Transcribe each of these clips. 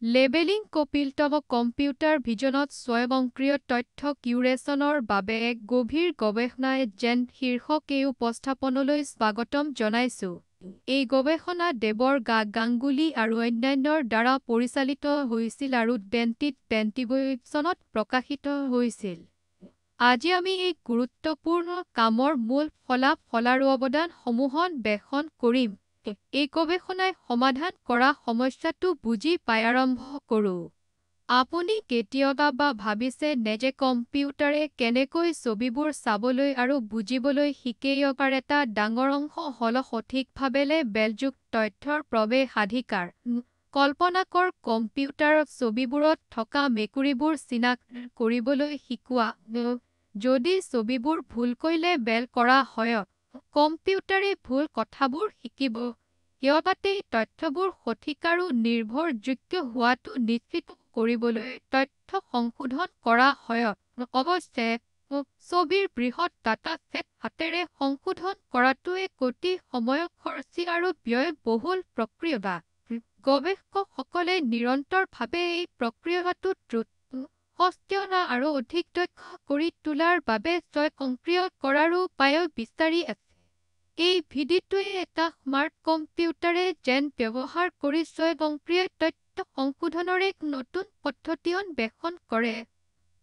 Labelling কপিলতম computer ভিজনত স্বয়ংক্ৰিয় তথ্য কিউৰেচনৰ বাবে এক গভীৰ গৱেষণা এজেণ্ট শীৰ্ষক এই উপস্থাপনলৈ স্বাগতম জনাইছো। এই গৱেষণা দেৱৰ গাংগুলী আৰু অন্যান্যৰ দ্বাৰা পৰিচালিত হৈছিল আৰু 2020 চনত প্ৰকাশিত হৈছিল। আজি আমি এই গুৰুত্বপূৰ্ণ কামৰ মূল ফলাফল আৰু অৱদানসমূহ অন্বেষণ কৰিম। এই গৱেষণাই সমাধান কৰা সমস্যাটো বুজি পাই আৰম্ভ কৰোঁ। আপুনি কেতিয়াবা ভাবিছে নে যে কম্পিউটাৰে কেনেকৈ ছবিবোৰ চাবলৈ আৰু বুজিবলৈ শিকে? ইয়াৰ এটা ডাঙৰ অংশ হ'ল সঠিকভাৱে লেবেলযুক্ত তথ্যৰ প্ৰৱেশাধিকাৰ। কল্পনা কৰক কম্পিউটাৰত ছবিবোৰত থকা মেকুৰীবোৰ চিনাক্ত কৰিবলৈ শিকোৱা। যদি ছবিবোৰ ভুলকৈ লেবেল কৰা হয়, কম্পিউটাৰে ভুল কথাবোৰ শিকিব। ইয়াতে তথ্যবোৰ সঠিক আৰু নিৰ্ভৰযোগ্য হোৱাটো নিশ্চিত কৰিবলৈ তথ্য সংশোধন কৰা হয়। অৱশ্যে, ছবিৰ বৃহৎ ডাটা ছেট হাতেৰে সংশোধন কৰাটো এক অতি সময় খৰচী আৰু ব্যয়বহুল প্ৰক্ৰিয়া। গৱেষকসকলে নিৰন্তৰভাৱে এই প্ৰক্ৰিয়াটো দ্ৰুত, সস্তীয়া আৰু অধিক দক্ষ কৰি তোলাৰ বাবে স্বয়ংক্ৰিয় কৰাৰ উপায় বিচাৰি আছে। এই ভিডিঅ'টোৱে এটা স্মাৰ্ট কম্পিউটাৰ এজেণ্ট ব্যৱহাৰ কৰি স্বয়ংক্ৰিয় তথ্য সংশোধনৰ এক নতুন পদ্ধতি অন্বেষণ কৰে।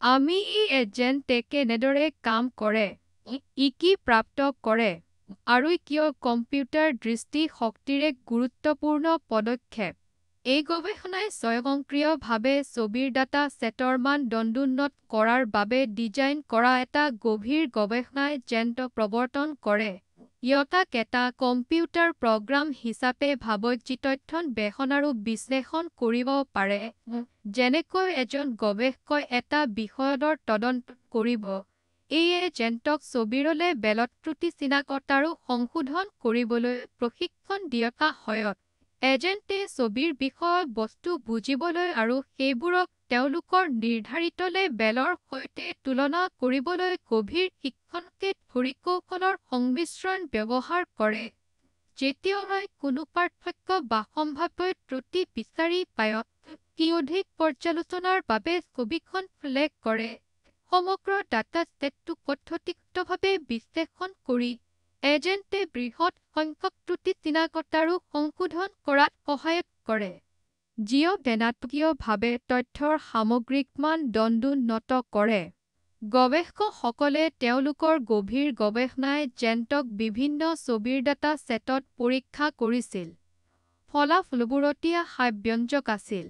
আমি এই এজেণ্টে কেনেদৰে কাম কৰে, ই কি প্ৰাপ্ত কৰে, আৰু কিয় কম্পিউটাৰ দৃষ্টিশক্তিৰ এক গুৰুত্বপূৰ্ণ পদক্ষেপ। এই গৱেষণাই স্বয়ংক্ৰিয়ভাৱে ছবিৰ ডাটা ছেটৰ মানদণ্ড উন্নত কৰাৰ বাবে ডিজাইন কৰা এটা গভীৰ গৱেষণা এজেণ্ট প্ৰৱৰ্তন কৰে। ইয়াক এটা কম্পিউটাৰ প্ৰগ্ৰাম হিচাপে ভাবক যি তথ্য অন্বেষণ আৰু বিশ্লেষণ কৰিব পাৰে, যেনেকৈ এজন গৱেষকই এটা বিষয়ৰ তদন্ত কৰিব। এই এজেণ্টক ছবিৰ লেবেলত ত্ৰুটি চিনাক্ত আৰু সংশোধন কৰিবলৈ প্ৰশিক্ষণ দিয়া হয়। এজেণ্টে ছবিৰ বিষয়বস্তু বুজিবলৈ আৰু সেইবোৰক তেওঁলোকৰ নিৰ্ধাৰিত লেবেলৰ সৈতে তুলনা কৰিবলৈ গভীৰ শিক্ষণকে ধৰি কৌশলৰ সংমিশ্ৰণ ব্যৱহাৰ কৰে। যেতিয়া কোনো পাৰ্থক্য বা সম্ভাৱ্য ত্ৰুটি বিচাৰি পায়, ই অধিক পৰ্যালোচনাৰ বাবে ছবিখন ফ্লেগ কৰে। সমগ্ৰ ডাটা ছেটটো পদ্ধতিগতভাৱে বিশ্লেষণ কৰি, এজেণ্টে বৃহৎ সংখ্যক ত্ৰুটি চিনাক্ত আৰু সংশোধন কৰাত সহায় কৰে, যিয়ে গণনাগতভাৱে তথ্যৰ সামগ্ৰিক মানদণ্ড উন্নত কৰে। গৱেষকসকলে তেওঁলোকৰ গভীৰ গৱেষণা এজেণ্টক বিভিন্ন ছবিৰ ডাটা ছেটত পৰীক্ষা কৰিছিল। ফলাফলবোৰ অতি আশাব্যঞ্জক আছিল।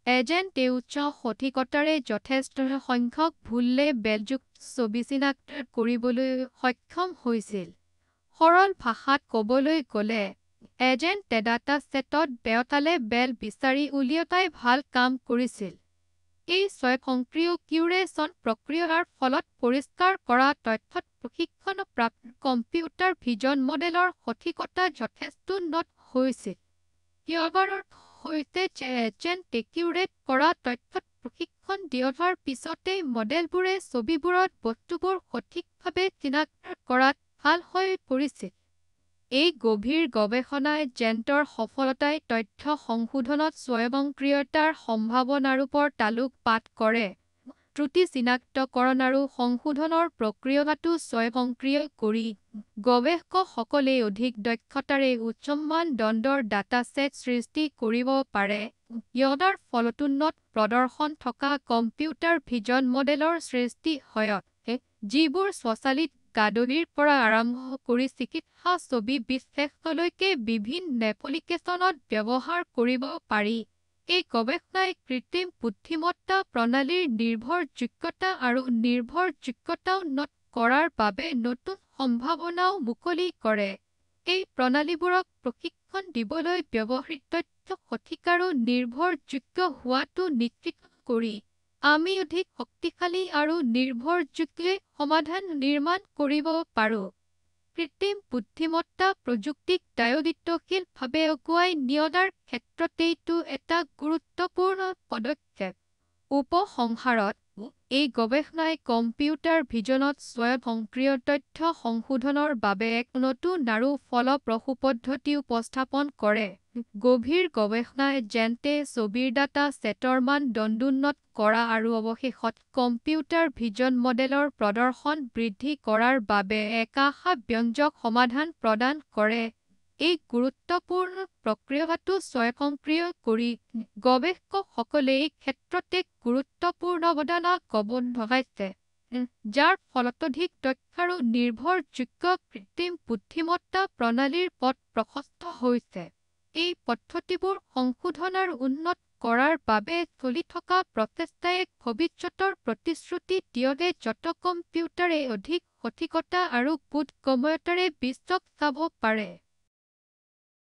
এজেণ্টে উচ্চ সঠিকতাৰে যথেষ্ট সংখ্যক ভুল লেবেলযুক্ত ছবি চিনাক্ত কৰিবলৈ সক্ষম হৈছিল। সৰল ভাষাত ক'বলৈ গ'লে, এজেণ্টে ডাটা ছেটত বেয়া লেবেল বিচাৰি উলিওৱাত ভাল কাম কৰিছিল। এই স্বয়ংক্ৰিয় কিউৰেচন প্ৰক্ৰিয়াৰ ফলত পৰিষ্কাৰ কৰা তথ্যত প্ৰশিক্ষণপ্ৰাপ্ত কম্পিউটাৰ ভিজন মডেলৰ সঠিকতা যথেষ্ট উন্নত হৈছিল। ইয়াৰ অৰ্থ হৈছে যে এজেণ্টে কিউৰেট কৰা তথ্যত প্ৰশিক্ষণ দিয়াৰ পিছতে মডেলবোৰে ছবিবোৰত বস্তুবোৰ সঠিকভাৱে চিনাক্ত কৰাত ভাল হৈ পৰিছিল। এই গভীৰ গৱেষণা এজেণ্টৰ সফলতাই তথ্য সংশোধনত স্বয়ংক্ৰিয়তাৰ সম্ভাৱনাৰ ওপৰত আলোকপাত কৰে। ত্ৰুটি চিনাক্তকৰণ আৰু সংশোধনৰ প্ৰক্ৰিয়াটো স্বয়ংক্ৰিয় কৰি, গৱেষকসকলে অধিক দক্ষতাৰে উচ্চ মানদণ্ডৰ ডাটা ছেট সৃষ্টি কৰিব পাৰে। ইয়াৰ ফলত উন্নত প্ৰদৰ্শন থকা কম্পিউটাৰ ভিজন মডেলৰ সৃষ্টি হয়, যিবোৰ স্বচালিত গাড়ীৰ পৰা আৰম্ভ কৰি চিকিৎসা ছবি বিশ্লেষণলৈকে বিভিন্ন এপ্লিকেচনত ব্যৱহাৰ কৰিব পাৰি। এই গৱেষণাই কৃত্ৰিম বুদ্ধিমত্তা প্ৰণালীৰ নিৰ্ভৰযোগ্যতা আৰু নিৰ্ভৰযোগ্যতা উন্নত কৰাৰ বাবে নতুন সম্ভাৱনাও মুকলি কৰে। এই প্ৰণালীবোৰক প্ৰশিক্ষণ দিবলৈ ব্যৱহৃত তথ্য সঠিক আৰু নিৰ্ভৰযোগ্য হোৱাটো নিশ্চিত কৰি, আমি অধিক শক্তিশালী আৰু নিৰ্ভৰযোগ্য সমাধান নিৰ্মাণ কৰিব পাৰোঁ। কৃত্ৰিম বুদ্ধিমত্তা প্ৰযুক্তিক দায়িত্বশীলভাৱে আগুৱাই নিয়াৰ ক্ষেত্ৰত এইটো এটা গুৰুত্বপূৰ্ণ পদক্ষেপ। উপসংহাৰত, এই গৱেষণাই কম্পিউটাৰ ভিজনত স্বয়ংক্ৰিয় তথ্য সংশোধনৰ বাবে এক নতুন আৰু ফলপ্ৰসূ পদ্ধতি উপস্থাপন কৰে। গভীৰ গৱেষণাই যেনে ছবিৰ ডাটা ছেটৰ মান দণ্ডোন্নত কৰা আৰু অৱশেষত কম্পিউটাৰ ভিজন মডেলৰ প্ৰদৰ্শন বৃদ্ধি কৰাৰ বাবে এক আশাব্যঞ্জক সমাধান প্ৰদান কৰে। এই গুৰুত্বপূৰ্ণ প্ৰক্ৰিয়াটো স্বয়ংক্ৰিয় কৰি গৱেষকসকলে এই ক্ষেত্ৰত এক গুৰুত্বপূৰ্ণ অৱদান আগবঢ়াইছে, যাৰ ফলত অধিক দক্ষ আৰু নিৰ্ভৰযোগ্য কৃত্ৰিম বুদ্ধিমত্তা প্ৰণালীৰ পথ প্ৰশস্ত হৈছে। এই পদ্ধতিবোৰ সংশোধন আৰু উন্নত কৰাৰ বাবে চলি থকা প্ৰচেষ্টাই এক ভৱিষ্যতৰ প্ৰতিশ্ৰুতি দিয়ে য'ত কম্পিউটাৰে অধিক সঠিকতা আৰু বোধগম্যতাৰে বিশ্বক চাব পাৰে।